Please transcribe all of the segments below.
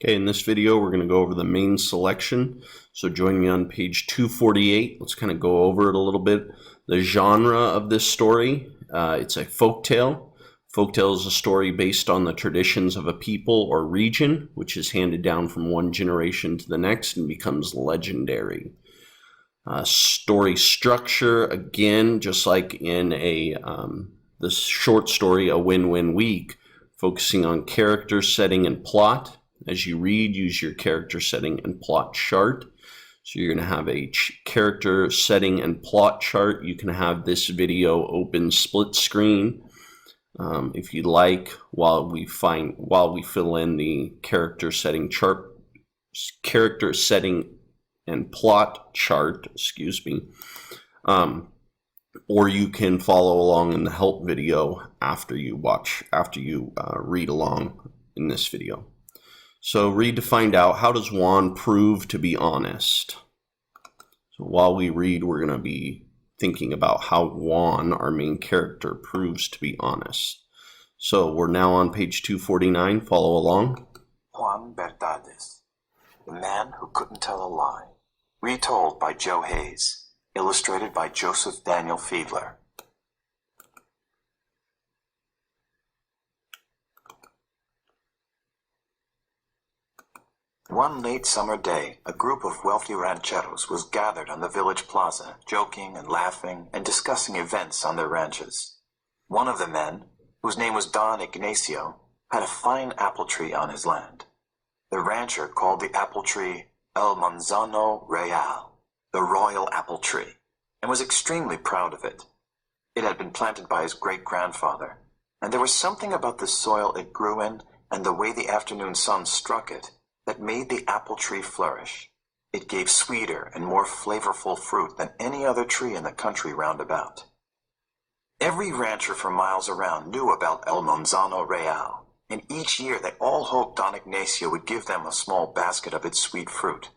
Okay, in this video, we're going to go over the main selection. So join me on page 248. Let's kind of go over it a little bit. The genre of this story, it's a folktale. Folktale is a story based on the traditions of a people or region, which is handed down from one generation to the next and becomes legendary. Story structure, again, just like in this short story, A Win-Win Week, focusing on character, setting, and plot. As you read, use your character, setting, and plot chart. So you're going to have a character, setting, and plot chart. You can have this video open split screen if you'd like, while we fill in the character, setting, and plot chart. Or you can follow along in the help video after you read along in this video. So read to find out, how does Juan prove to be honest? So while we read, we're going to be thinking about how Juan, our main character, proves to be honest. So we're now on page 249. Follow along. Juan Verdades, the man who couldn't tell a lie. Retold by Joe Hayes. Illustrated by Joseph Daniel Fiedler. One late summer day, a group of wealthy rancheros was gathered on the village plaza, joking and laughing and discussing events on their ranches. One of the men, whose name was Don Ignacio, had a fine apple tree on his land. The rancher called the apple tree El Manzano Real, the royal apple tree, and was extremely proud of it. It had been planted by his great-grandfather, and there was something about the soil it grew in and the way the afternoon sun struck it that made the apple tree flourish. It gave sweeter and more flavorful fruit than any other tree in the country round about. Every rancher for miles around knew about El Manzano Real, and each year they all hoped Don Ignacio would give them a small basket of its sweet fruit.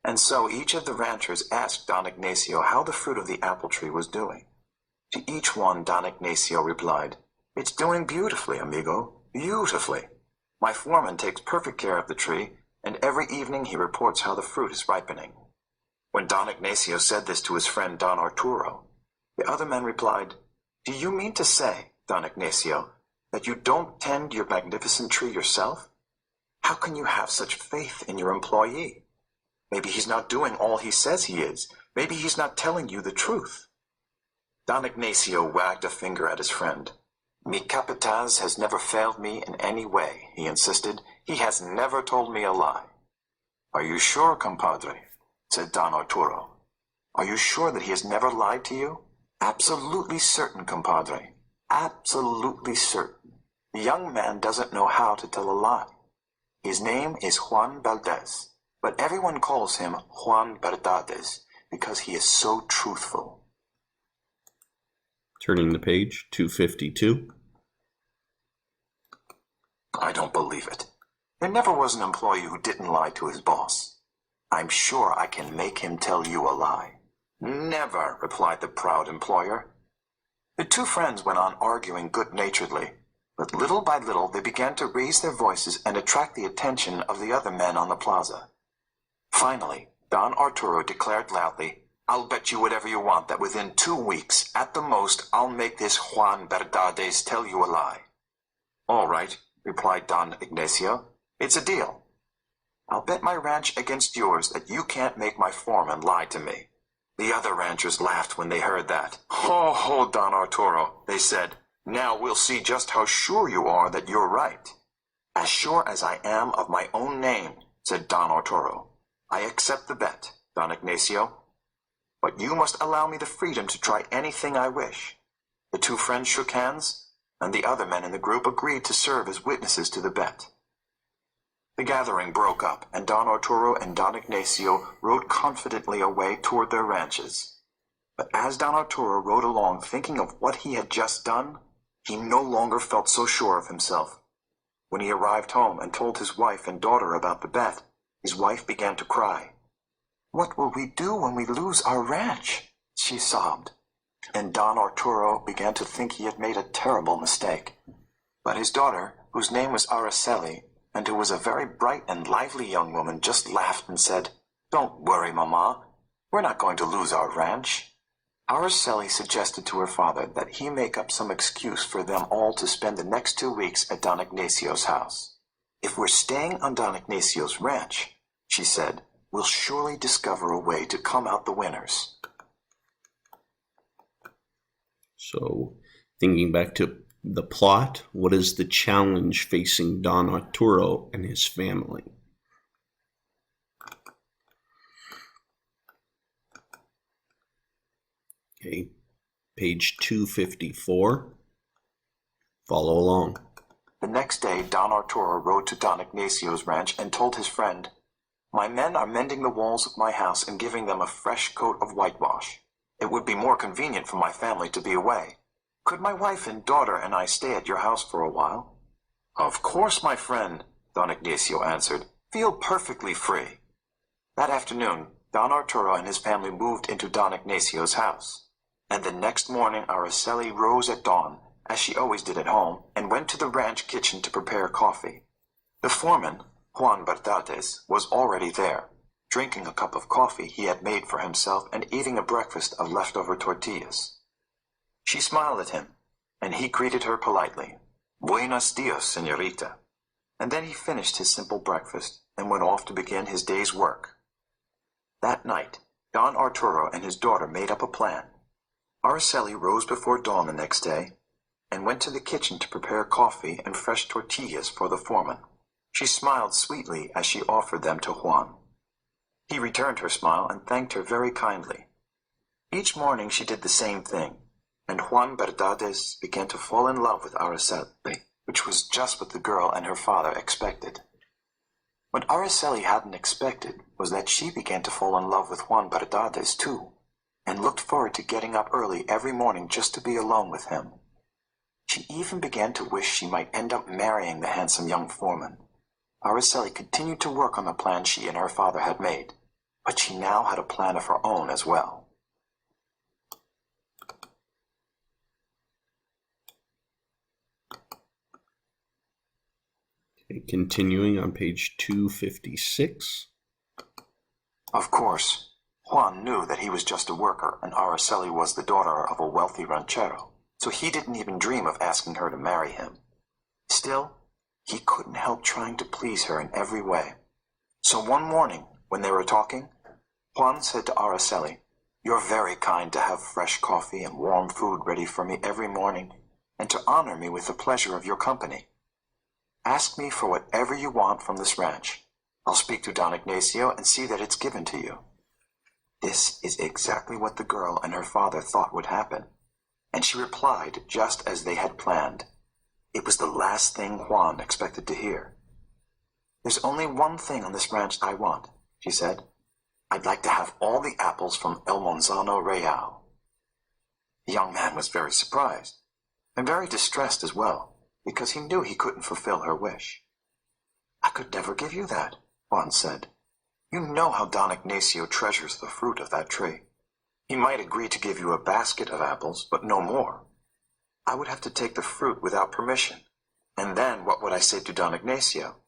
And so each of the ranchers asked Don Ignacio how the fruit of the apple tree was doing. To each one, Don Ignacio replied, "It's doing beautifully, amigo, beautifully. My foreman takes perfect care of the tree, and every evening he reports how the fruit is ripening." When Don Ignacio said this to his friend Don Arturo, the other men replied, "Do you mean to say, Don Ignacio, that you don't tend your magnificent tree yourself? How can you have such faith in your employee? Maybe he's not doing all he says he is. Maybe he's not telling you the truth." Don Ignacio wagged a finger at his friend. "Mi capataz has never failed me in any way," he insisted. "He has never told me a lie." "Are you sure, compadre?" said Don Arturo. "Are you sure that he has never lied to you?" "Absolutely certain, compadre. Absolutely certain. The young man doesn't know how to tell a lie. His name is Juan Verdades, but everyone calls him Juan Verdades because he is so truthful." Turning the page, 252. "I don't believe it. There never was an employee who didn't lie to his boss. I'm sure I can make him tell you a lie." "Never," replied the proud employer. The two friends went on arguing good-naturedly, but little by little they began to raise their voices and attract the attention of the other men on the plaza. Finally, Don Arturo declared loudly, "I'll bet you whatever you want that within 2 weeks, at the most, I'll make this Juan Verdades tell you a lie." "All right," replied Don Ignacio. "It's a deal. I'll bet my ranch against yours that you can't make my foreman lie to me." The other ranchers laughed when they heard that. "Ho, Don Arturo," they said. "Now we'll see just how sure you are that you're right." "As sure as I am of my own name," said Don Arturo. "I accept the bet, Don Ignacio. But you must allow me the freedom to try anything I wish." The two friends shook hands, and the other men in the group agreed to serve as witnesses to the bet. The gathering broke up, and Don Arturo and Don Ignacio rode confidently away toward their ranches. But as Don Arturo rode along thinking of what he had just done, he no longer felt so sure of himself. When he arrived home and told his wife and daughter about the bet, his wife began to cry. "What will we do when we lose our ranch?" she sobbed. And Don Arturo began to think he had made a terrible mistake. But his daughter, whose name was Araceli, and who was a very bright and lively young woman, just laughed and said, "Don't worry, Mama. We're not going to lose our ranch." Araceli suggested to her father that he make up some excuse for them all to spend the next 2 weeks at Don Ignacio's house. "If we're staying on Don Ignacio's ranch," she said, "we'll surely discover a way to come out the winners." So, thinking back to the plot, what is the challenge facing Don Arturo and his family? Okay, page 254. Follow along. The next day, Don Arturo rode to Don Ignacio's ranch and told his friend, "My men are mending the walls of my house and giving them a fresh coat of whitewash. It would be more convenient for my family to be away. Could my wife and daughter and I stay at your house for a while?" "Of course, my friend," Don Ignacio answered. "Feel perfectly free." That afternoon, Don Arturo and his family moved into Don Ignacio's house. And the next morning, Araceli rose at dawn, as she always did at home, and went to the ranch kitchen to prepare coffee. The foreman, Juan Verdades, was already there, drinking a cup of coffee he had made for himself and eating a breakfast of leftover tortillas. She smiled at him, and he greeted her politely. "Buenos dias, señorita." And then he finished his simple breakfast and went off to begin his day's work. That night, Don Arturo and his daughter made up a plan. Araceli rose before dawn the next day and went to the kitchen to prepare coffee and fresh tortillas for the foreman. She smiled sweetly as she offered them to Juan. He returned her smile and thanked her very kindly. Each morning she did the same thing, and Juan Verdades began to fall in love with Araceli, which was just what the girl and her father expected. What Araceli hadn't expected was that she began to fall in love with Juan Verdades too, and looked forward to getting up early every morning just to be alone with him. She even began to wish she might end up marrying the handsome young foreman. Araceli continued to work on the plan she and her father had made, but she now had a plan of her own as well. Continuing on page 256. Of course, Juan knew that he was just a worker and Araceli was the daughter of a wealthy ranchero, so he didn't even dream of asking her to marry him. Still, he couldn't help trying to please her in every way. So one morning, when they were talking, Juan said to Araceli, "You're very kind to have fresh coffee and warm food ready for me every morning, and to honor me with the pleasure of your company. Ask me for whatever you want from this ranch. I'll speak to Don Ignacio and see that it's given to you." This is exactly what the girl and her father thought would happen, and she replied just as they had planned. It was the last thing Juan expected to hear. "There's only one thing on this ranch I want," she said. "I'd like to have all the apples from El Manzano Real." The young man was very surprised, and very distressed as well, because he knew he couldn't fulfill her wish. "I could never give you that," Juan said. "You know how Don Ignacio treasures the fruit of that tree. He might agree to give you a basket of apples, but no more. I would have to take the fruit without permission, and then what would I say to Don Ignacio?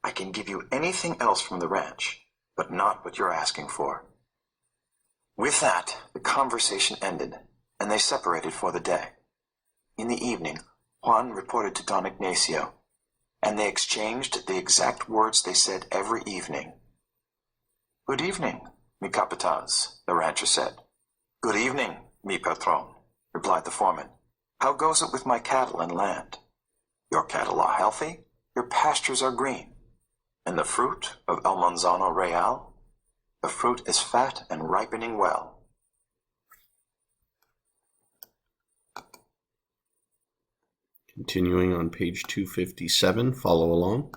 I can give you anything else from the ranch, but not what you're asking for." With that, the conversation ended, and they separated for the day. In the evening, Juan reported to Don Ignacio, and they exchanged the exact words they said every evening. "Good evening, mi capataz," the rancher said. "Good evening, mi patron," replied the foreman. "How goes it with my cattle and land?" "Your cattle are healthy, your pastures are green. And the fruit of El Manzano Real? The fruit is fat and ripening well." Continuing on page 257, follow along.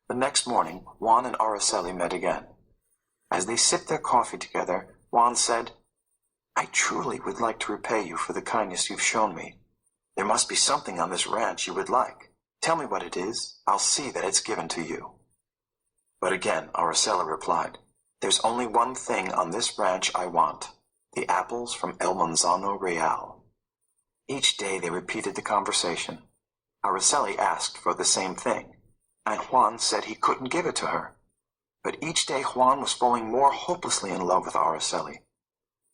The next morning, Juan and Araceli met again. As they sipped their coffee together, Juan said, "I truly would like to repay you for the kindness you've shown me. There must be something on this ranch you would like. Tell me what it is. I'll see that it's given to you." But again, Araceli replied, "There's only one thing on this ranch I want, the apples from El Manzano Real." Each day they repeated the conversation. Araceli asked for the same thing, and Juan said he couldn't give it to her. But each day Juan was falling more hopelessly in love with Araceli.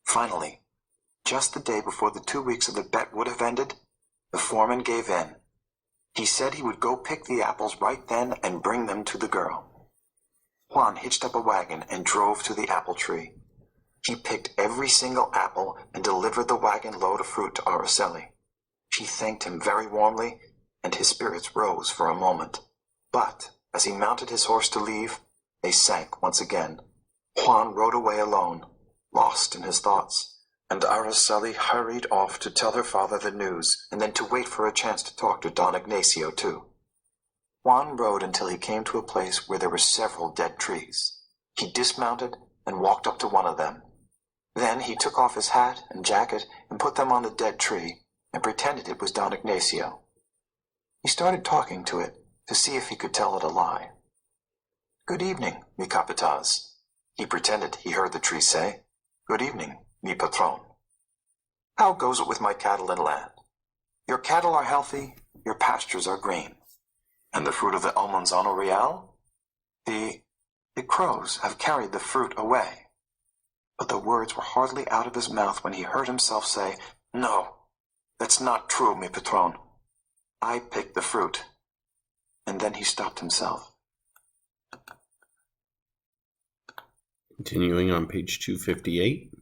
Finally, just the day before the 2 weeks of the bet would have ended, the foreman gave in. He said he would go pick the apples right then and bring them to the girl. Juan hitched up a wagon and drove to the apple tree. He picked every single apple and delivered the wagon load of fruit to Araceli. She thanked him very warmly, and his spirits rose for a moment. But as he mounted his horse to leave, they sank once again. Juan rode away alone, lost in his thoughts, and Araceli hurried off to tell her father the news, and then to wait for a chance to talk to Don Ignacio too. Juan rode until he came to a place where there were several dead trees. He dismounted and walked up to one of them. Then he took off his hat and jacket and put them on the dead tree and pretended it was Don Ignacio. He started talking to it to see if he could tell it a lie. "Good evening, mi capataz." He pretended he heard the tree say, "Good evening, mi patron. How goes it with my cattle and land? Your cattle are healthy, your pastures are green. And the fruit of the Almanzano Real? The crows have carried the fruit away." But the words were hardly out of his mouth when he heard himself say, "No, that's not true, mi patron. I picked the fruit." And then he stopped himself. Continuing on page 258.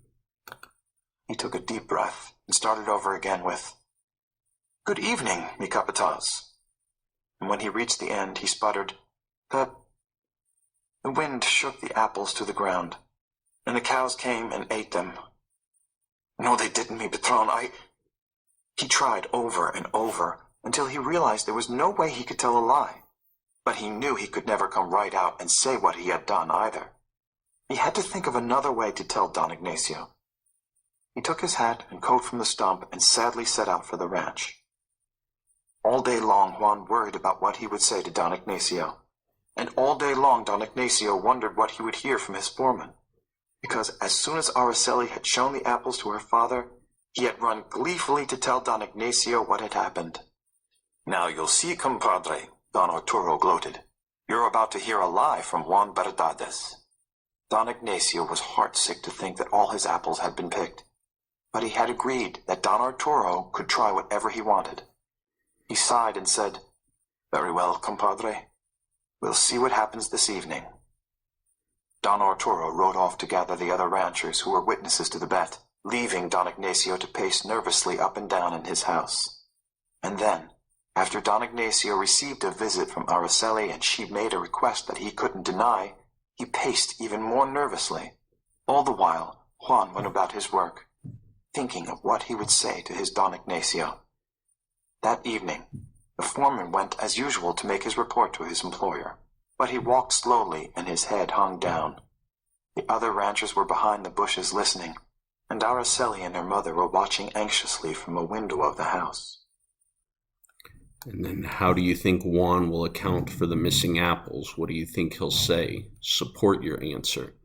He took a deep breath and started over again with, "Good evening, mi capataz." And when he reached the end, he sputtered, The wind shook the apples to the ground, and the cows came and ate them. "No, they didn't, mi patron. He tried over and over until he realized there was no way he could tell a lie. But he knew he could never come right out and say what he had done either. He had to think of another way to tell Don Ignacio. He took his hat and coat from the stump and sadly set out for the ranch. All day long Juan worried about what he would say to Don Ignacio. And all day long Don Ignacio wondered what he would hear from his foreman. Because as soon as Araceli had shown the apples to her father, he had run gleefully to tell Don Ignacio what had happened. "Now you'll see, compadre," Don Arturo gloated. "You're about to hear a lie from Juan Verdades." Don Ignacio was heartsick to think that all his apples had been picked, but he had agreed that Don Arturo could try whatever he wanted. He sighed and said, "Very well, compadre. We'll see what happens this evening." Don Arturo rode off to gather the other ranchers who were witnesses to the bet, leaving Don Ignacio to pace nervously up and down in his house. And then, after Don Ignacio received a visit from Araceli and she made a request that he couldn't deny, he paced even more nervously. All the while, Juan went about his work, thinking of what he would say to his Don Ignacio. That evening, the foreman went as usual to make his report to his employer, but he walked slowly and his head hung down. The other ranchers were behind the bushes listening, and Araceli and her mother were watching anxiously from a window of the house. And then how do you think Juan will account for the missing apples? What do you think he'll say? Support your answer.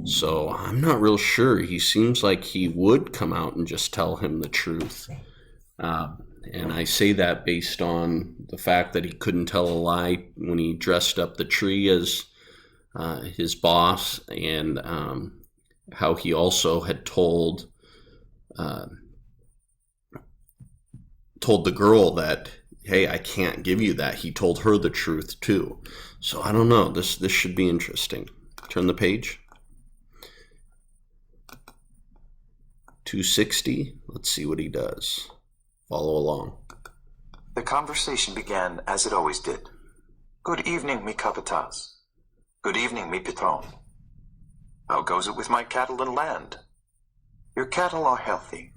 So I'm not real sure. He seems like he would come out and just tell him the truth. And I say that based on the fact that he couldn't tell a lie when he dressed up the tree as his boss, and how he also had told the girl that, hey, I can't give you that. He told her the truth too. So I don't know. This should be interesting. Turn the page. 260. Let's see what he does. Follow along. The conversation began as it always did. "Good evening, mi capataz. Good evening, mi patron. How goes it with my cattle and land? Your cattle are healthy,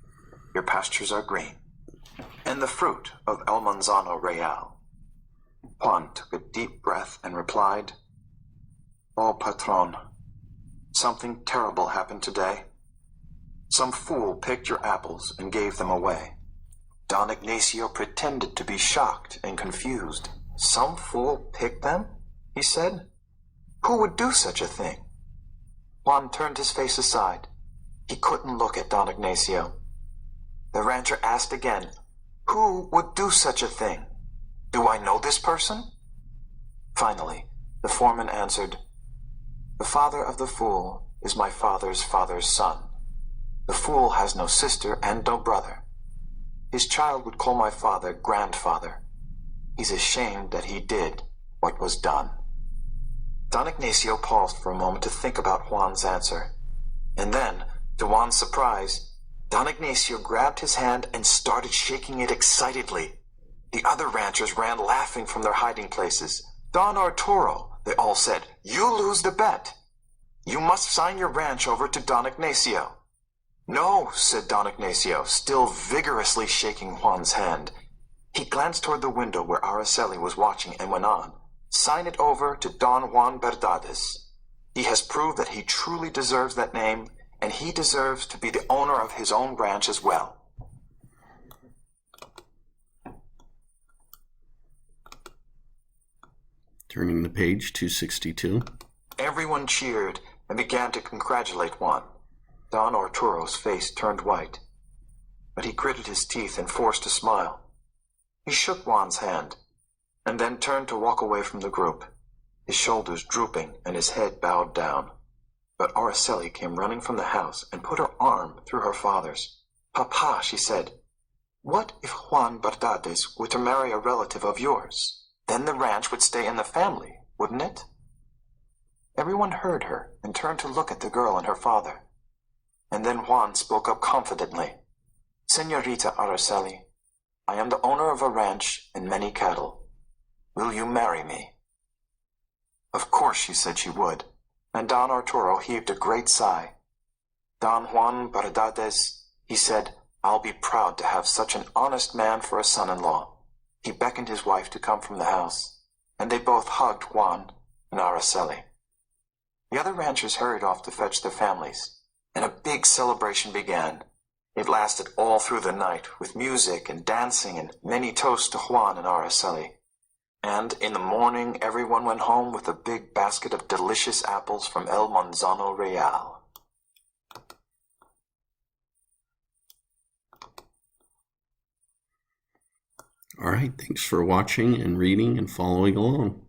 your pastures are green, and the fruit of El Manzano Real." Juan took a deep breath and replied, "Oh, patron, something terrible happened today. Some fool picked your apples and gave them away." Don Ignacio pretended to be shocked and confused. "Some fool picked them?" he said. "Who would do such a thing?" Juan turned his face aside. He couldn't look at Don Ignacio. The rancher asked again, "Who would do such a thing? Do I know this person?" Finally, the foreman answered, "The father of the fool is my father's father's son. The fool has no sister and no brother. His child would call my father grandfather. He's ashamed that he did what was done." Don Ignacio paused for a moment to think about Juan's answer. And then, to Juan's surprise, Don Ignacio grabbed his hand and started shaking it excitedly. The other ranchers ran laughing from their hiding places. "Don Arturo," they all said, "you lose the bet. You must sign your ranch over to Don Ignacio." "No," said Don Ignacio, still vigorously shaking Juan's hand. He glanced toward the window where Araceli was watching and went on, "Sign it over to Don Juan Verdades. He has proved that he truly deserves that name, and he deserves to be the owner of his own ranch as well." Turning the page, 262. Everyone cheered and began to congratulate Juan. Don Arturo's face turned white, but he gritted his teeth and forced a smile. He shook Juan's hand, and then turned to walk away from the group, his shoulders drooping and his head bowed down. But Araceli came running from the house and put her arm through her father's. "Papa," she said, "what if Juan Verdades were to marry a relative of yours? Then the ranch would stay in the family, wouldn't it?" Everyone heard her and turned to look at the girl and her father. And then Juan spoke up confidently. "Señorita Araceli, I am the owner of a ranch and many cattle. Will you marry me?" Of course she said she would, and Don Arturo heaved a great sigh. "Don Juan Verdades," he said, "I'll be proud to have such an honest man for a son-in-law." He beckoned his wife to come from the house, and they both hugged Juan and Araceli. The other ranchers hurried off to fetch their families, and a big celebration began. It lasted all through the night, with music and dancing and many toasts to Juan and Araceli. And in the morning, everyone went home with a big basket of delicious apples from El Manzano Real. All right, thanks for watching and reading and following along.